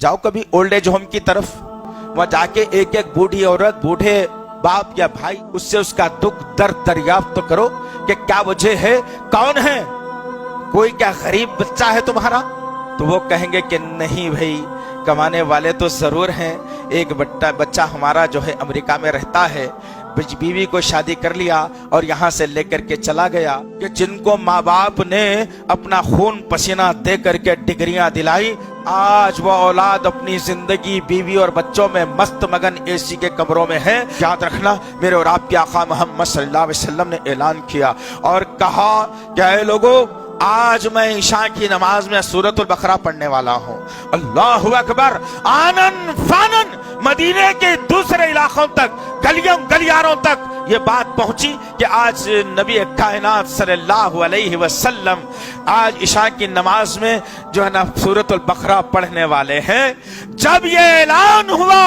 जाओ कभी old age home की तरफ, वहां जाके एक एक बूढ़ी औरत, बूढ़े बाप या भाई, उससे उसका दुख दर्द दरियाफ्त तो करो कि क्या वजह है, कौन है, कोई क्या गरीब बच्चा है तुम्हारा? तो वो कहेंगे कि नहीं भाई, कमाने वाले तो जरूर हैं, एक बच्चा हमारा जो है अमेरिका में रहता है, बीवी को शादी कर लिया और यहाँ से लेकर के चला गया। कि जिनको माँ बाप ने अपना खून पसीना दे करके डिग्रियां दिलाई, आज वो औलाद अपनी जिंदगी बीवी और बच्चों में मस्त मगन एसी के कमरों में है। याद रखना, मेरे और आपके आका मोहम्मद सल्लल्लाहु अलैहि वसल्लम ने ऐलान किया और कहा कि ऐ लोगों, आज मैं ईशा की नमाज में सूरतुल बकरा पढ़ने वाला हूँ। अल्लाहु अकबर। आनन फानन मदीने के दूसरे इलाकों तक, गलियों गलियारों तक ये बात पहुंची कि आज नबी कायनात सल्लल्लाहु अलैहि वसल्लम आज ईशा की नमाज में जो है ना सूरतुल बकरा पढ़ने वाले हैं। जब ये ऐलान हुआ,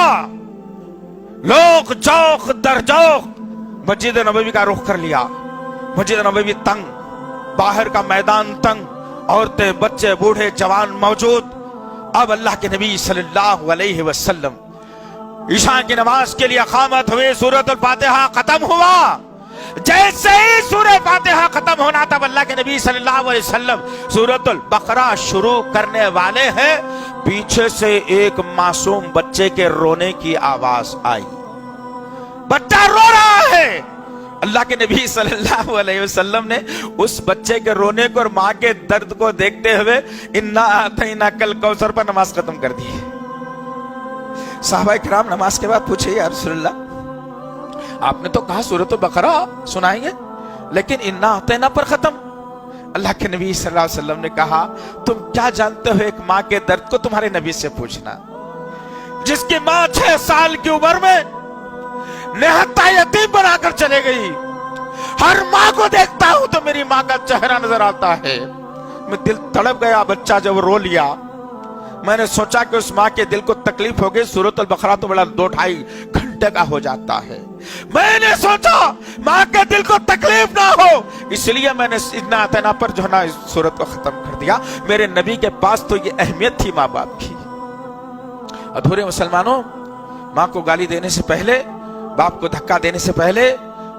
लोग चौक दर चौक मस्जिद नबवी का रुख कर लिया। मस्जिद नबवी तंग, बाहर का मैदान तंग, औरतें, बच्चे, बूढ़े, जवान मौजूद। अब अल्लाह के नबी सल्लल्लाहु अलैहि वसल्लम ईशा की नमाज के लिए इकामत हुई, सूरतुल फातिहा खत्म हुआ। जैसे ही सूरह फातिहा खत्म होना, तब अल्लाह के नबी सल्लल्लाहु अलैहि वसल्लम सूरतुल बकरा शुरू करने वाले हैं। पीछे से एक मासूम बच्चे के रोने की आवाज आई। बच्चा रो रहा है। अल्लाह के नबी सल्लल्लाहु अलैहि वसल्लम ने उस बच्चे के रोने को और माँ के दर्द को देखते हुए इन्ना आतैना कल कौसर पर नमाज खत्म कर दी। साहबा किराम नमाज के बाद पूछे, या रसूलल्लाह, आपने तो कहा सूरतुल बकरा सुनाएंगे, लेकिन इन्ना आतैना पर खत्म। अल्लाह के नबी सल्लल्लाहु अलैहि वसल्लम ने कहा, तुम क्या जानते हो एक माँ के दर्द को? तुम्हारे नबी से पूछना। जिसकी माँ 6 साल की उम्र में निहत्ता यतीम बनाकर चले गई। हर माँ को देखता हूं तो मेरी माँ का चेहरा नजर आता है। मैं दिल तड़प गया बच्चा जब रो लिया। मैंने सोचा कि उस माँ के दिल को तकलीफ हो गई। सूरतुल बकरा तो बड़ा 2-2.5 घंटे का हो जाता है। मैंने सोचा माँ के दिल को तकलीफ ना हो, इसलिए मैंने इतना आतना पर जो है ना इस सूरत को खत्म कर दिया। मेरे नबी के पास तो ये अहमियत थी माँ बाप की। अधूरे मुसलमानों, माँ को गाली देने से पहले, बाप को धक्का देने से पहले,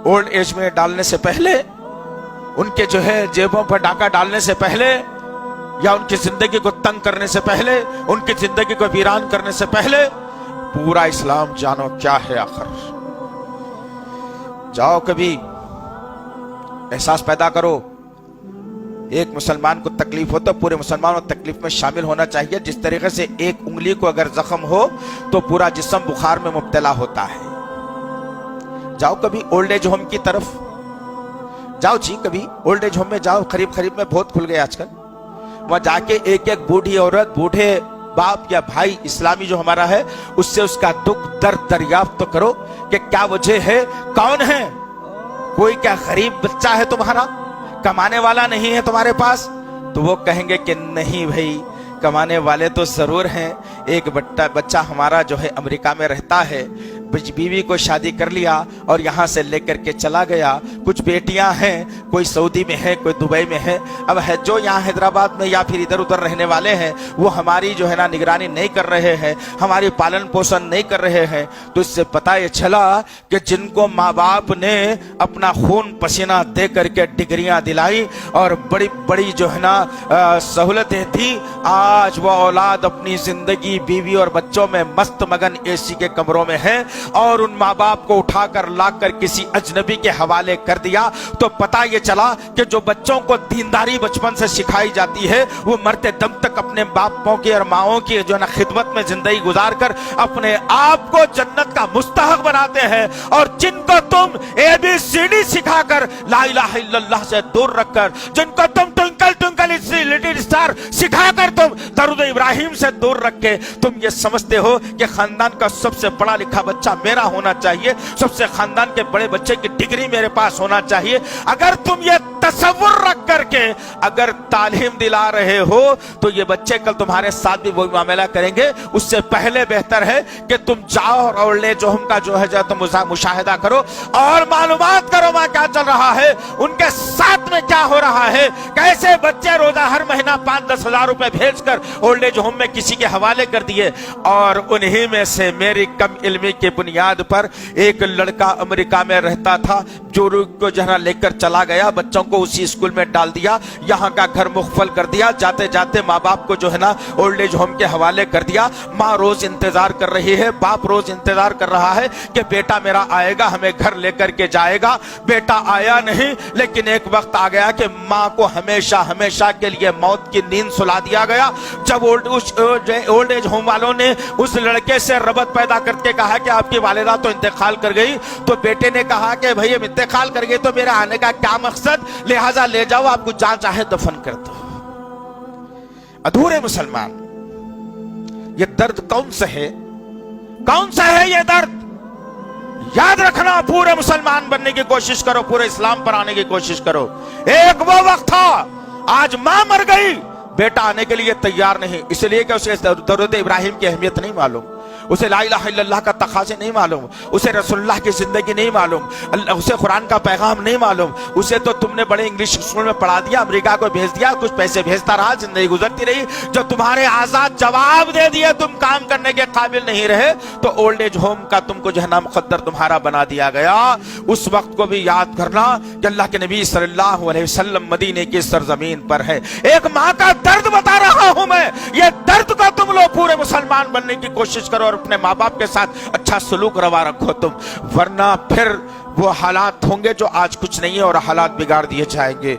ओल्ड एज में डालने से पहले, उनके जो है जेबों पर डाका डालने से पहले, या उनकी जिंदगी को तंग करने से पहले, उनकी जिंदगी को वीरान करने से पहले, पूरा इस्लाम जानो क्या है आखिर। जाओ कभी एहसास पैदा करो। एक मुसलमान को तकलीफ हो तो पूरे मुसलमानों तकलीफ में शामिल होना चाहिए। जिस तरीके से एक उंगली को अगर जख्म हो तो पूरा जिस्म बुखार में मुब्तला होता है। जाओ कभी ओल्ड एज होम की तरफ, जाओ जी, कभी ओल्ड एज होम में जाओ। करीब करीब में बहुत खुल गए आजकल। वहां जाके एक एक बूढ़ी औरत, बूढ़े बाप या भाई, इस्लामी जो हमारा है, उससे उसका दुख दर्द दरियाफ्त तो करो कि क्या वजह है, कौन है, कोई क्या गरीब बच्चा है तुम्हारा, कमाने वाला नहीं है तुम्हारे पास? तो वो कहेंगे कि नहीं भाई, कमाने वाले तो जरूर हैं, एक बच्चा हमारा जो है अमेरिका में रहता है, बीवी को शादी कर लिया और यहाँ से लेकर के चला गया। कुछ बेटियां हैं, कोई सऊदी में है, कोई दुबई में है। अब है जो यहाँ हैदराबाद में या फिर इधर उधर रहने वाले हैं, वो हमारी जो है ना निगरानी नहीं कर रहे हैं, हमारी पालन पोषण नहीं कर रहे हैं। तो इससे पता ये चला कि जिनको माँ बाप ने अपना खून पसीना दे करके डिग्रियां दिलाई और बड़ी बड़ी जो है ना सहूलतें दी, आज वो औलाद अपनी जिंदगी बीवी और बच्चों में मस्त मगन एसी के कमरों में है और उन माँ बाप को उठाकर लाकर किसी अजनबी के हवाले कर दिया। तो पता ये चला कि जो बच्चों को दीनदारी बचपन से सिखाई जाती है, वो मरते दम तक अपने बापों की और माओं की जो है ना खिदमत में जिंदगी गुजार कर अपने आप को जन्नत का मुस्तहक बनाते हैं। और जिनको तुम ABCD सिखाकर ला इलाहा इल्लल्लाह से दूर रखकर, जिनको तुम ट्विंकल ट्विंकल लिटिल स्टार सिखाकर तुम दरूद इब्राहिम से दूर रख के तुम ये समझते हो कि खानदान का सबसे पढ़ा लिखा बच्चा मेरा होना चाहिए, सबसे खानदान के बड़े बच्चे की डिग्री मेरे पास होना चाहिए, अगर तुम ये तसव्वुर रख करके अगर तालीम दिला रहे हो तो ये बच्चे कल तुम्हारे साथ भी वही मामला करेंगे। उससे पहले बेहतर है कि तुम जाओ और ओल्ड एज होम का जो है तुम मुशाहिदा करो और मालूमात करो वहां क्या चल रहा है, उनके साथ में क्या हो रहा है, कैसे बच्चे रोजा हर महीना 5-10 हज़ार रुपए भेजकर ओल्ड एज होम में किसी के हवाले कर दिए। और उन्हीं में से मेरी कम इल्मी की बुनियाद पर एक लड़का अमेरिका में रहता था, जो को जहाँ लेकर चला गया, बच्चों को उसी स्कूल में डाल दिया, यहाँ का घर मुख्फल कर दिया, जाते जाते माँ बाप को जो है ना ओल्ड एज होम के हवाले कर दिया। माँ रोज इंतजार कर रही है, बाप रोज इंतजार कर रहा है कि बेटा मेरा आएगा, हमें घर लेकर के जाएगा। बेटा आया नहीं, लेकिन एक वक्त आ गया कि माँ को हमेशा हमेशा के लिए मौत की नींद सुला दिया गया। जब ओल्ड एज होम वालों ने उस लड़के से रबत पैदा करके कहा कि आपकी वालिदा तो इंतकाल कर गई, तो बेटे ने कहा कि भाई अब इंतकाल कर गई तो मेरा आने का क्या मकसद, लिहाजा ले जाओ, आपको जहां चाहे दफन कर दो। अधूरे मुसलमान, ये दर्द कौन सा है, कौन सा है ये दर्द? याद रखना, पूरे मुसलमान बनने की कोशिश करो, पूरे इस्लाम पर आने की कोशिश करो। एक वो वक्त था, आज मां मर गई, बेटा आने के लिए तैयार नहीं, इसलिए कि उसे दरूद इब्राहिम की अहमियत नहीं मालूम, उसे ला इलाहा इल्लल्लाह का तकाज़े नहीं मालूम, उसे रसूलुल्लाह की जिंदगी नहीं मालूम, उसे कुरान का पैगाम नहीं मालूम। उसे तो तुमने बड़े इंग्लिश स्कूल में पढ़ा दिया, अमेरिका को भेज दिया, कुछ पैसे भेजता रहा, जिंदगी गुजरती रही। जो तुम्हारे आजाद जवाब दे दिए, तुम काम करने के काबिल नहीं रहे, तो ओल्ड एज होम का तुमको जो है ना मुकद्दर तुम्हारा बना दिया गया। उस वक्त को भी याद करना कि अल्लाह के नबी सल्लल्लाहु अलैहि वसल्लम मदीने की सरजमीन पर है। एक माँ का दर्द बता रहा हूं मैं, ये दर्द को तुम लोग पूरे मुसलमान बनने की कोशिश करो और अपने माँ बाप के साथ अच्छा सलूक रवा रखो तुम, वरना फिर वो हालात होंगे जो आज कुछ नहीं है और हालात बिगाड़ दिए जाएंगे।